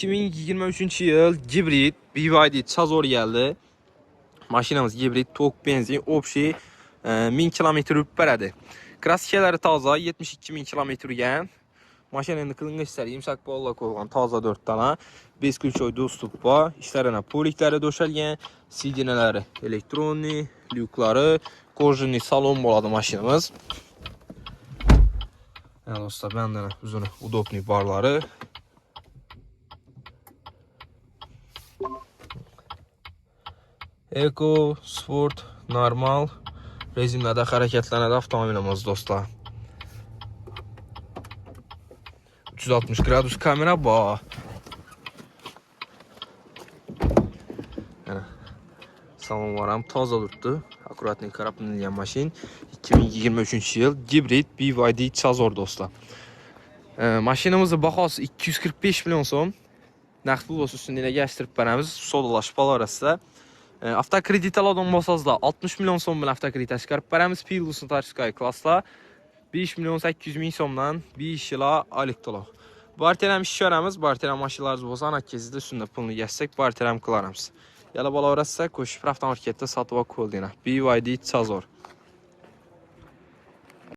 2023 yıl gibrid BYD Chazor geldi. Maşinamız gibrid, tok benzin, opşi 1000 km yürüp berədi. Krasikeləri taza, 72.000 km yürüyen. Maşinanın kılınğı işləri, imsak bolla koyulan taza 4 tane. 5 külçoy dostluq var. İşlərine polikləri döşəlgən, sidinələri elektroni, lyukları, korjini salon boladı maşinamız. Yəni dostlar, bəndən uzun udobni barları. Eko, sport, normal rejimlərdə hərəkətlənədə avtomobilimiz dostlar. 360 gradus kamera var. Yəni salon varam taza durdu. Akkuratnik qarablanılan maşın 2023 yıl gibrid BYD Chazor dostlar. Maşinimizin bahası 245 milyon som. Nəqd pul üstündə gəzdirib bərəmiz sodalaşıb arasında. Avtokredit alan olsanız da 60 milyon som bilan avtokredit çıxarıb bərəmiz Pilus'un Tarskay klassla 5 milyon 800 min somdan 5 ila aliktolog. Barterəm işlərimiz, barterəm maşınlarımız olsa ana kezdə üstündə pulunu gəzsək barterəm qılarımız. Yala bala orası koşub avtomarketdə satıva kol deyinə. BYD Chazor.